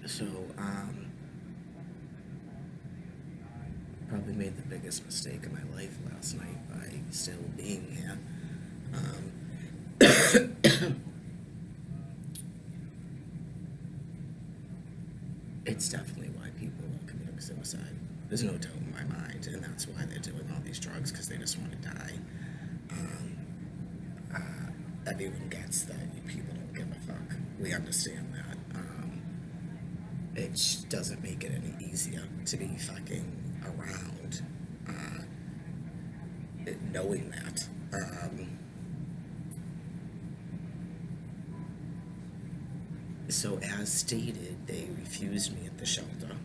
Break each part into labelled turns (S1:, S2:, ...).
S1: So, probably made the biggest mistake of my life last night by still being here. It's definitely why people are committing suicide. There's no doubt in my mind, and that's why they're doing all these drugs, because they just want to die. Um, Everyone gets that you people don't give a fuck. We understand that. It doesn't make it any easier to be fucking around, knowing that. So as stated, they refused me at the shelter,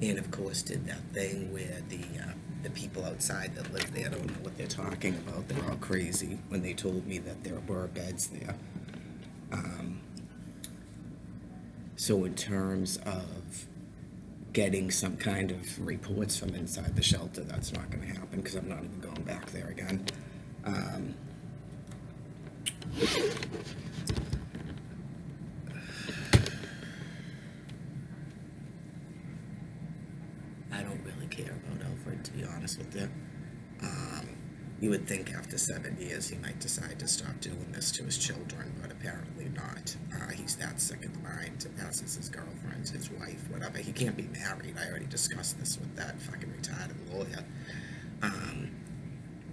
S1: and of course did that thing where the people outside that live there don't know what they're talking about. They're all crazy when they told me that there were beds there. So in terms of getting some kind of reports from inside the shelter, that's not going to happen because I'm not even going back there again. I don't really care about Alfred, to be honest with you. You would think after 7 years he might decide to stop doing this to his children, but apparently not. He's that sick in the mind, as is his girlfriend, his wife, whatever. He can't be married. I already discussed this with that fucking retarded lawyer.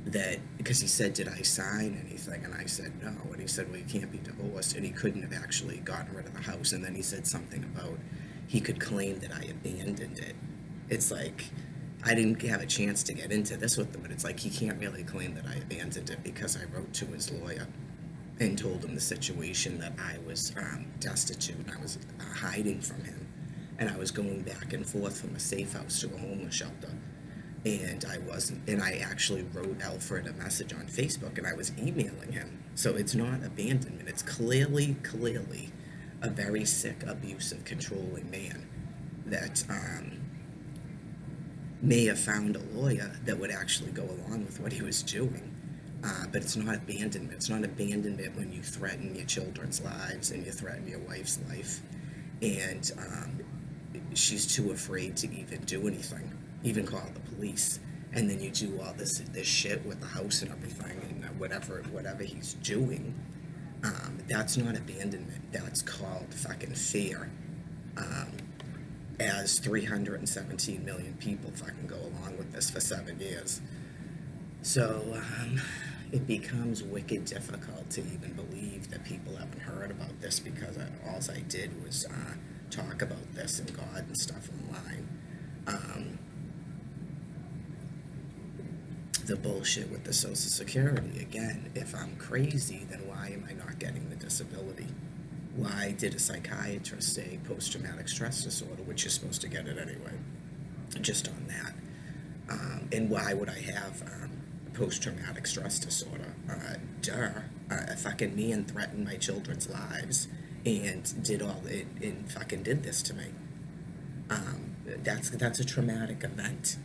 S1: That, because he said, did I sign anything? And I said, no. And he said, well, you can't be divorced. And he couldn't have actually gotten rid of the house. And then he said something about he could claim that I abandoned it. It's like, I didn't have a chance to get into this with him, but it's like he can't really claim that I abandoned it because I wrote to his lawyer and told him the situation, that I was destitute and I was hiding from him. And I was going back and forth from a safe house to a homeless shelter. And I wasn't, and I actually wrote Alfred a message on Facebook, and I was emailing him. So it's not abandonment. It's clearly a very sick, abusive, controlling man that may have found a lawyer that would actually go along with what he was doing. But it's not abandonment. It's not abandonment when you threaten your children's lives and you threaten your wife's life. And she's too afraid to even do anything, even call the police. And then you do all this shit with the house and everything, and whatever he's doing. That's not abandonment. That's called fucking fear. As 317 million people fucking go along with this for 7 years. So it becomes wicked difficult to even believe that people haven't heard about this, because all I did was talk about this and God and stuff online. The bullshit with the Social Security, again, if I'm crazy, then why am I not getting the disability? Why did a psychiatrist say post-traumatic stress disorder, which you're supposed to get it anyway, just on that? And why would I have post-traumatic stress disorder? A fucking man threatened my children's lives and did all it, and fucking did this to me. That's a traumatic event.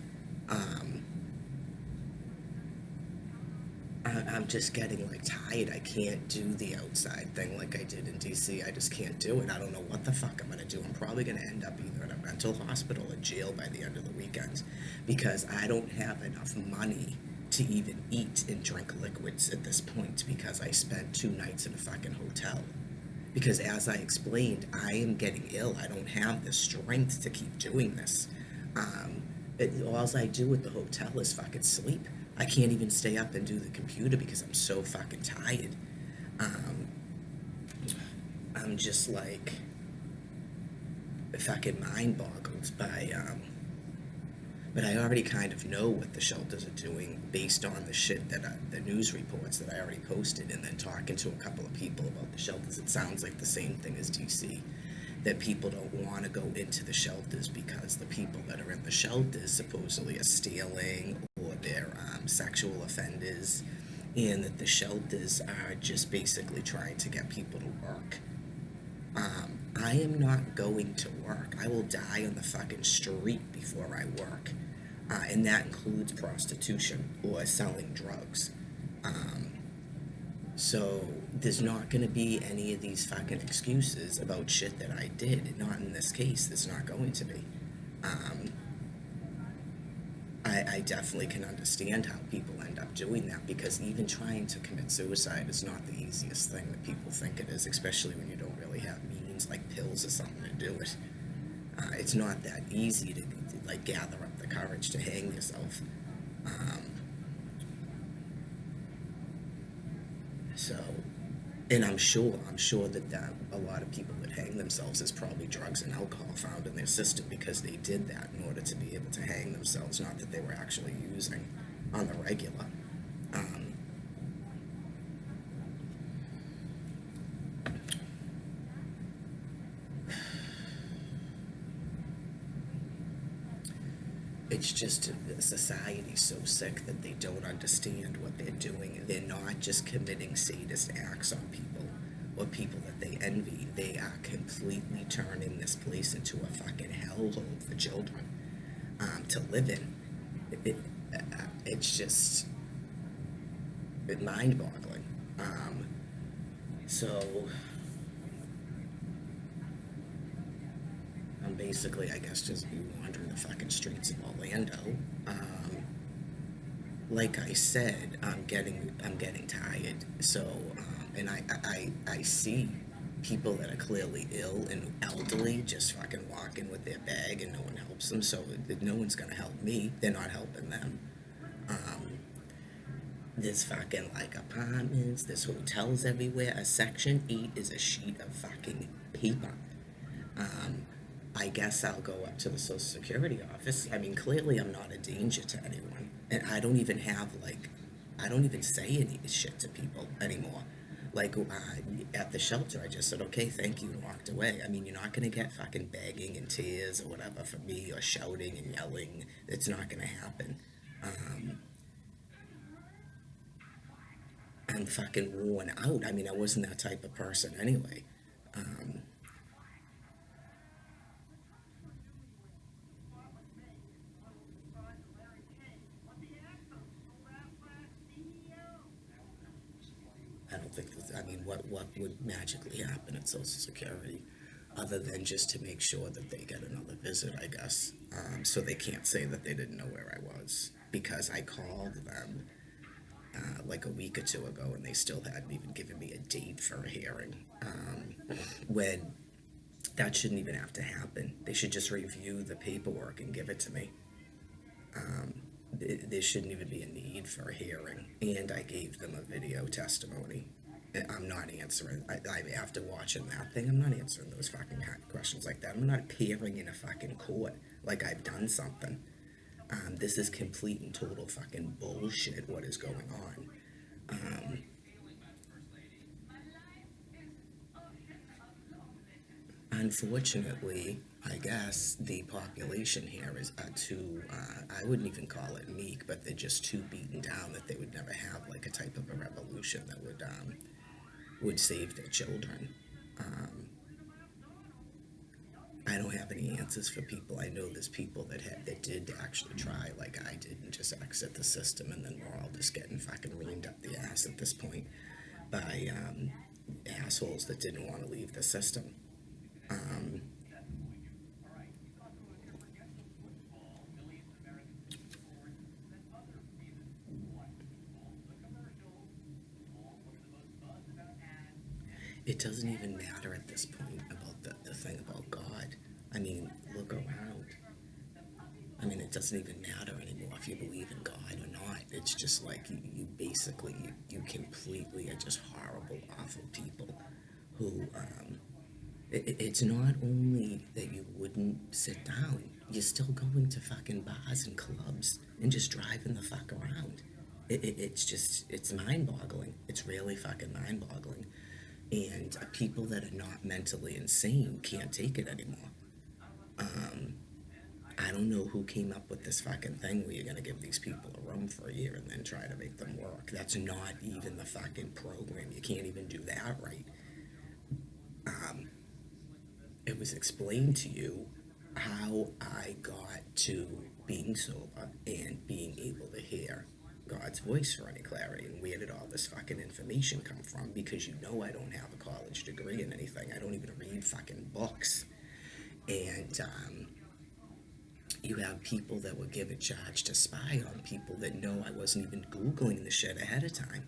S1: I'm just getting like tired. I can't do the outside thing like I did in DC. I just can't do it. I don't know what the fuck I'm gonna do. I'm probably gonna end up either in a mental hospital or jail by the end of the weekend, because I don't have enough money to even eat and drink liquids at this point, because I spent 2 nights in a fucking hotel. Because as I explained, I am getting ill. I don't have the strength to keep doing this. All I do at the hotel is fucking sleep. I can't even stay up and do the computer because I'm so fucking tired. I'm just like fucking mind boggled by, but I already kind of know what the shelters are doing based on the shit that the news reports that I already posted, and then talking to a couple of people about the shelters. It sounds like the same thing as DC, that people don't want to go into the shelters because the people that are in the shelters supposedly are stealing, or they're sexual offenders, and that the shelters are just basically trying to get people to work. I am not going to work. I will die on the fucking street before I work. And that includes prostitution or selling drugs. So there's not going to be any of these fucking excuses about shit that I did. Not in this case. There's not going to be. Um, I definitely can understand how people end up doing that, because even trying to commit suicide is not the easiest thing that people think it is, especially when you don't really have means like pills or something to do it. It's not that easy to like gather up the courage to hang yourself. Um, so, and I'm sure that a lot of people that hang themselves, is probably drugs and alcohol found in their system, because they did that in order to be able to hang themselves, not that they were actually using on the regular. Um, it's just the society's so sick that they don't understand what they're doing. They're not just committing sadist acts on people or people that they envy. They are completely turning this place into a fucking hellhole for children to live in. It, it's just mind-boggling. So I'm basically, I guess, just wandering the fucking streets of Orlando. Um, like I said, I'm getting tired. So, and I see people that are clearly ill and elderly just fucking walking with their bag, and no one helps them. So no one's gonna help me. They're not helping them. Um, there's fucking like apartments, there's hotels everywhere. A Section 8 is a sheet of fucking paper. Um, I guess I'll go up to the Social Security office. I mean, clearly I'm not a danger to anyone. And I don't even say any shit to people anymore. Like, at the shelter, I just said, okay, thank you, and walked away. I mean, you're not going to get fucking begging and tears or whatever from me, or shouting and yelling. It's not going to happen. Um, I'm fucking worn out. I mean, I wasn't that type of person anyway. Um, I don't think I mean, what would magically happen at Social Security, other than just to make sure that they get another visit, I guess, so they can't say that they didn't know where I was, because I called them like a week or two ago, and they still hadn't even given me a date for a hearing. When that shouldn't even have to happen. They should just review the paperwork and give it to me. There shouldn't even be a need for a hearing. And I gave them a video testimony. I'm not answering. After watching that thing, I'm not answering those fucking questions like that. I'm not appearing in a fucking court like I've done something. This is complete and total fucking bullshit. What is going on? Um, Unfortunately, I guess the population here is too, I wouldn't even call it meek, but they're just too beaten down that they would never have like a type of a revolution that would save their children. Um, I don't have any answers for people. I know there's people that did actually try, like I did, and just exit the system, and then we're all just getting fucking reamed up the ass at this point by assholes that didn't want to leave the system. Um, it doesn't even matter at this point about the thing about God. I mean, look around. I mean, it doesn't even matter anymore if you believe in God or not. It's just like you basically, you completely are just horrible, awful people who, it's not only that you wouldn't sit down, you're still going to fucking bars and clubs and just driving the fuck around. It's mind boggling. It's really fucking mind boggling. And people that are not mentally insane can't take it anymore. Um, I don't know who came up with this fucking thing where you're gonna give these people a room for a year and then try to make them work. That's not even the fucking program. You can't even do that right. Um, it was explained to you how I got to being sober and being able to hear. God's voice for any clarity. And where did all this fucking information come from? Because you know I don't have a college degree in anything. I don't even read fucking books. And you have people that will give a charge to spy on people that know I wasn't even Googling the shit ahead of time.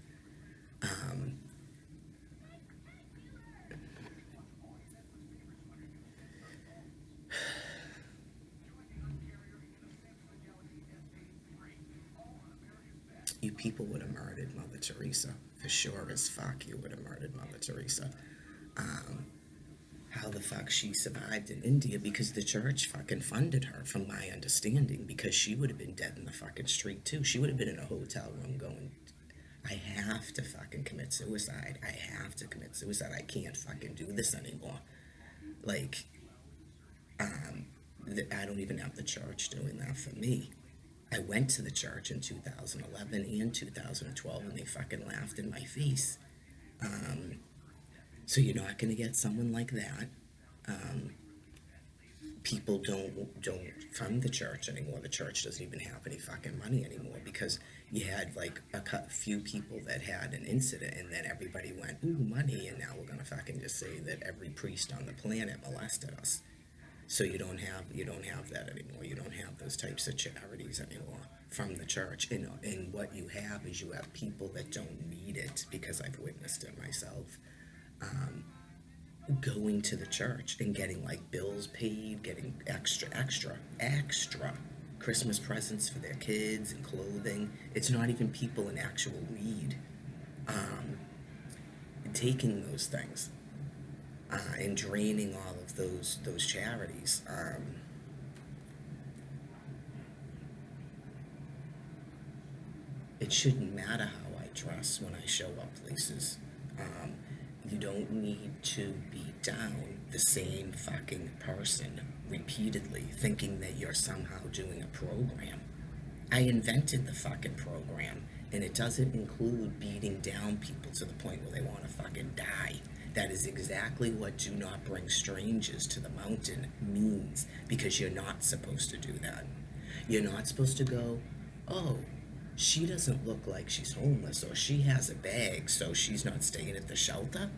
S1: You people would have murdered Mother Teresa. For sure as fuck, you would have murdered Mother Teresa. How the fuck she survived in India? Because the church fucking funded her, from my understanding, because she would have been dead in the fucking street too. She would have been in a hotel room going, I have to fucking commit suicide. I have to commit suicide. I can't fucking do this anymore. Like, I don't even have the church doing that for me. I went to the church in 2011 and 2012 and they fucking laughed in my face. So you're not going to get someone like that. People don't fund the church anymore. The church doesn't even have any fucking money anymore because you had like a few people that had an incident and then everybody went, ooh, money, and now we're going to fucking just say that every priest on the planet molested us. So you don't have that anymore. You don't have those types of charities anymore from the church. And what you have is you have people that don't need it, because I've witnessed it myself, going to the church and getting like bills paid, getting extra Christmas presents for their kids and clothing. It's not even people in actual need taking those things. And draining all of those charities. It shouldn't matter how I dress when I show up places. You don't need to be down the same fucking person repeatedly, thinking that you're somehow doing a program. I invented the fucking program, and it doesn't include beating down people to the point where they want to fucking die. That is exactly what do not bring strangers to the mountain means, because you're not supposed to do that. You're not supposed to go, oh, she doesn't look like she's homeless, or she has a bag, so she's not staying at the shelter.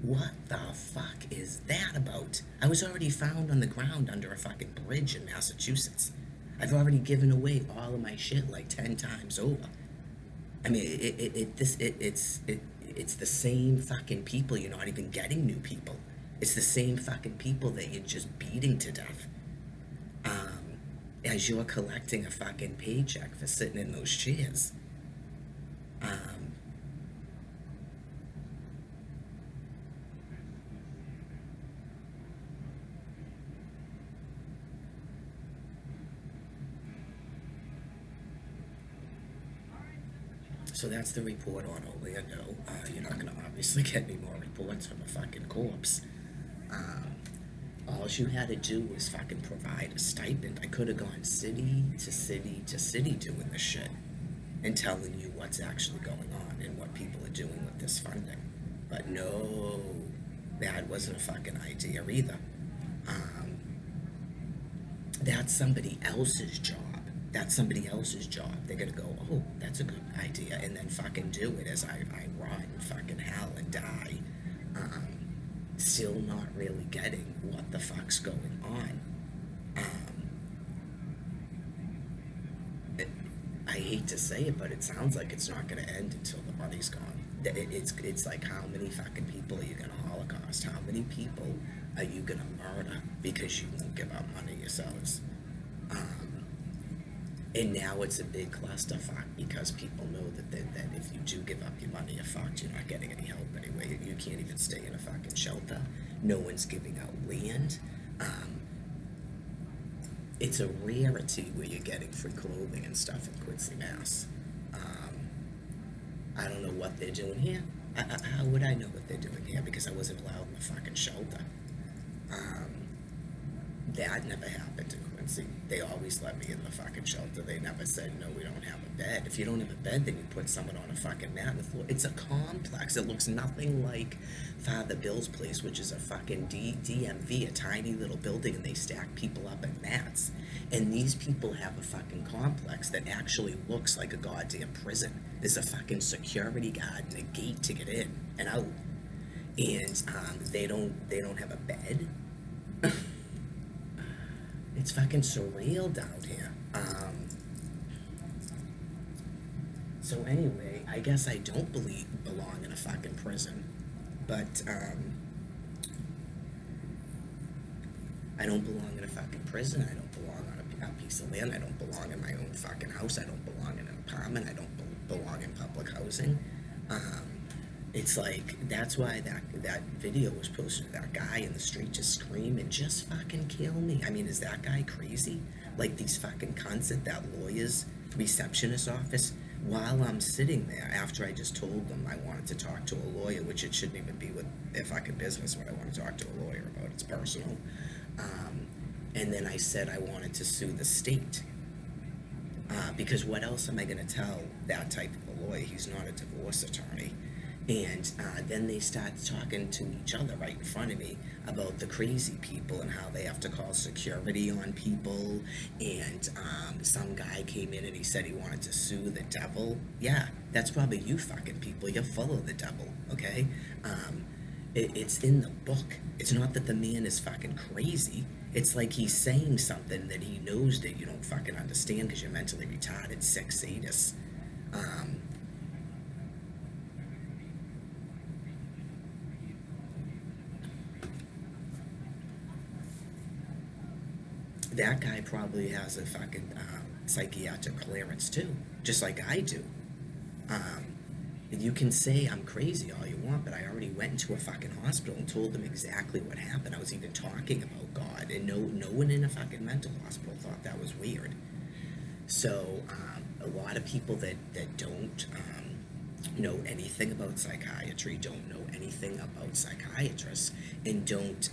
S1: What the fuck is that about? I was already found on the ground under a fucking bridge in Massachusetts. I've already given away all of my shit like 10 times over. I mean, it's the same fucking people. You're not even getting new people. It's the same fucking people that you're just beating to death. As you're collecting a fucking paycheck for sitting in those chairs. So that's the report on Orlando. You're not gonna obviously get any more reports from a fucking corpse. All you had to do was fucking provide a stipend. I could have gone city to city to city doing this shit and telling you what's actually going on and what people are doing with this funding. But no, that wasn't a fucking idea either. That's somebody else's job. That's somebody else's job. They're gonna go, oh, that's a good idea, and then fucking do it as I rot in fucking hell and die. Still not really getting what the fuck's going on. I hate to say it, but it sounds like it's not gonna end until the money's gone. It's like, how many fucking people are you gonna Holocaust? How many people are you gonna murder because you won't give up money yourselves? And now it's a big clusterfuck because people know that if you do give up your money, you're fucked. You're not getting any help anyway. You can't even stay in a fucking shelter. No one's giving out land. It's a rarity where you're getting free clothing and stuff in Quincy, Mass. I don't know what they're doing here. How would I know what they're doing here? Because I wasn't allowed in the fucking shelter. That never happened in Quincy. and see, they always let me in the fucking shelter. They never said, no, we don't have a bed. If you don't have a bed, then you put someone on a fucking mat on the floor. It's a complex. It looks nothing like Father Bill's place, which is a fucking DMV, a tiny little building, and they stack people up in mats. And these people have a fucking complex that actually looks like a goddamn prison. There's a fucking security guard and a gate to get in and out. And they don't have a bed. It's fucking surreal down here. So anyway, I guess I don't belong in a fucking prison, but I don't belong in a fucking prison. I don't belong on a piece of land. I don't belong in my own fucking house. I don't belong in an apartment. I don't belong in public housing. It's like, that's why that video was posted, that guy in the street just screaming, just fucking kill me. I mean, is that guy crazy? Like these fucking cunts at that lawyer's receptionist office, while I'm sitting there, after I just told them I wanted to talk to a lawyer, which it shouldn't even be with their fucking business what I want to talk to a lawyer about, it's personal. And then I said I wanted to sue the state. Because what else am I going to tell that type of a lawyer? He's not a divorce attorney. And then they start talking to each other right in front of me about the crazy people and how they have to call security on people. And some guy came in and he said he wanted to sue the devil. Yeah, that's probably you fucking people. You're full of the devil, okay? It's in the book. It's not that the man is fucking crazy. It's like he's saying something that he knows that you don't fucking understand because you're mentally retarded, sick sadists. That guy probably has a fucking psychiatric clearance too, just like I do. You can say I'm crazy all you want, but I already went into a fucking hospital and told them exactly what happened. I was even talking about God, and no one in a fucking mental hospital thought that was weird. So a lot of people that don't know anything about psychiatry, don't know anything about psychiatrists, and don't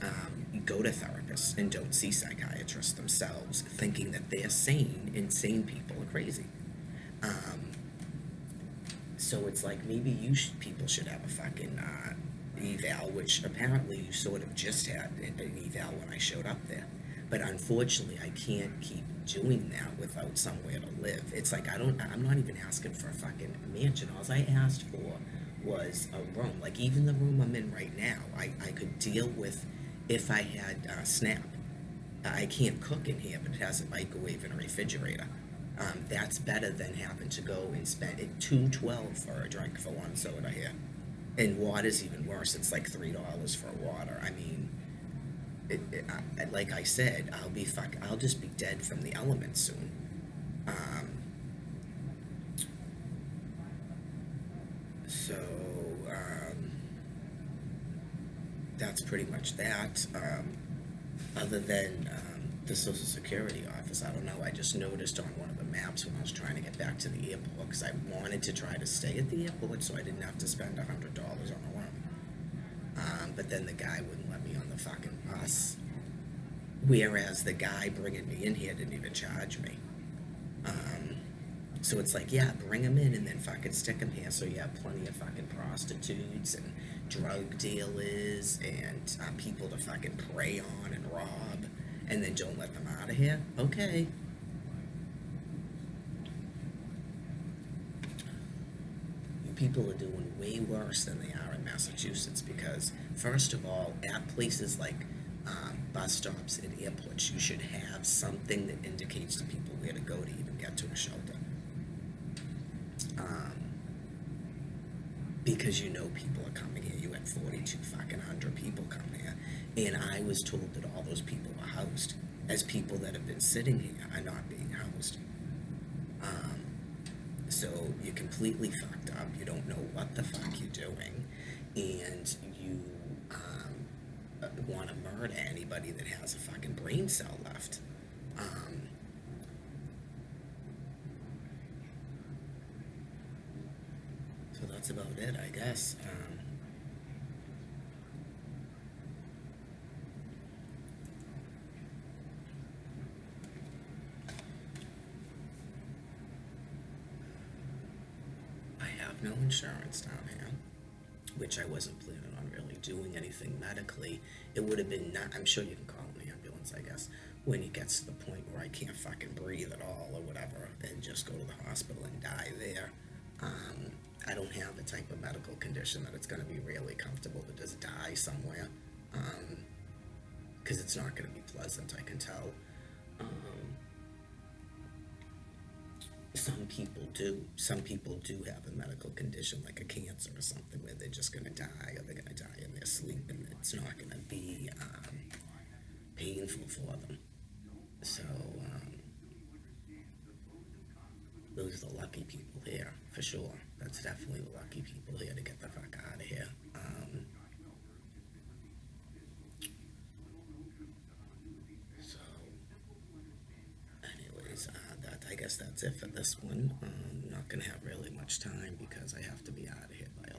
S1: go to therapists and don't see psychiatrists themselves, thinking that they're sane. Insane people are crazy. So it's like, maybe people should have a fucking eval, which apparently you sort of just had an eval when I showed up there. But unfortunately, I can't keep doing that without somewhere to live. It's like, I'm not even asking for a fucking mansion. All I asked for was a room. Like, even the room I'm in right now, I could deal with if I had SNAP. I can't cook in here, but it has a microwave and a refrigerator. That's better than having to go and spend $2.12 for a drink for one soda here. And water's even worse. It's like $3 for water. I mean, like I said, I'll just be dead from the elements soon. That's pretty much that. Other than the Social Security office, I don't know. I just noticed on one of the maps when I was trying to get back to the airport, because I wanted to try to stay at the airport so I didn't have to spend $100 on a room. But then the guy wouldn't let me on the fucking bus. Whereas the guy bringing me in here didn't even charge me. So it's like, yeah, bring him in and then fucking stick him here so you have plenty of fucking prostitutes and drug dealers and people to fucking prey on and rob, and then don't let them out of here? Okay. People are doing way worse than they are in Massachusetts because, first of all, at places like bus stops and airports, you should have something that indicates to people where to go to even get to a shelter. Because you know people are coming here. You had 42 fucking hundred people come here. And I was told that all those people were housed, as people that have been sitting here are not being housed. So you're completely fucked up. You don't know what the fuck you're doing. And you want to murder anybody that has a fucking brain cell left. So that's about it, I guess. no insurance down here, which I wasn't planning on really doing anything medically. It would have been not, I'm sure you can call an ambulance, I guess, when it gets to the point where I can't fucking breathe at all or whatever, and just go to the hospital and die there. I don't have the type of medical condition that it's going to be really comfortable to just die somewhere, because it's not going to be pleasant, I can tell. Some people do have a medical condition like a cancer or something where they're just going to die, or they're going to die in their sleep, and it's not going to be painful for them. So those are the lucky people here, for sure. That's definitely the lucky people here to get the fuck out of here. So, anyways, I guess that's it for this one. Not gonna have really much time because I have to be out of here by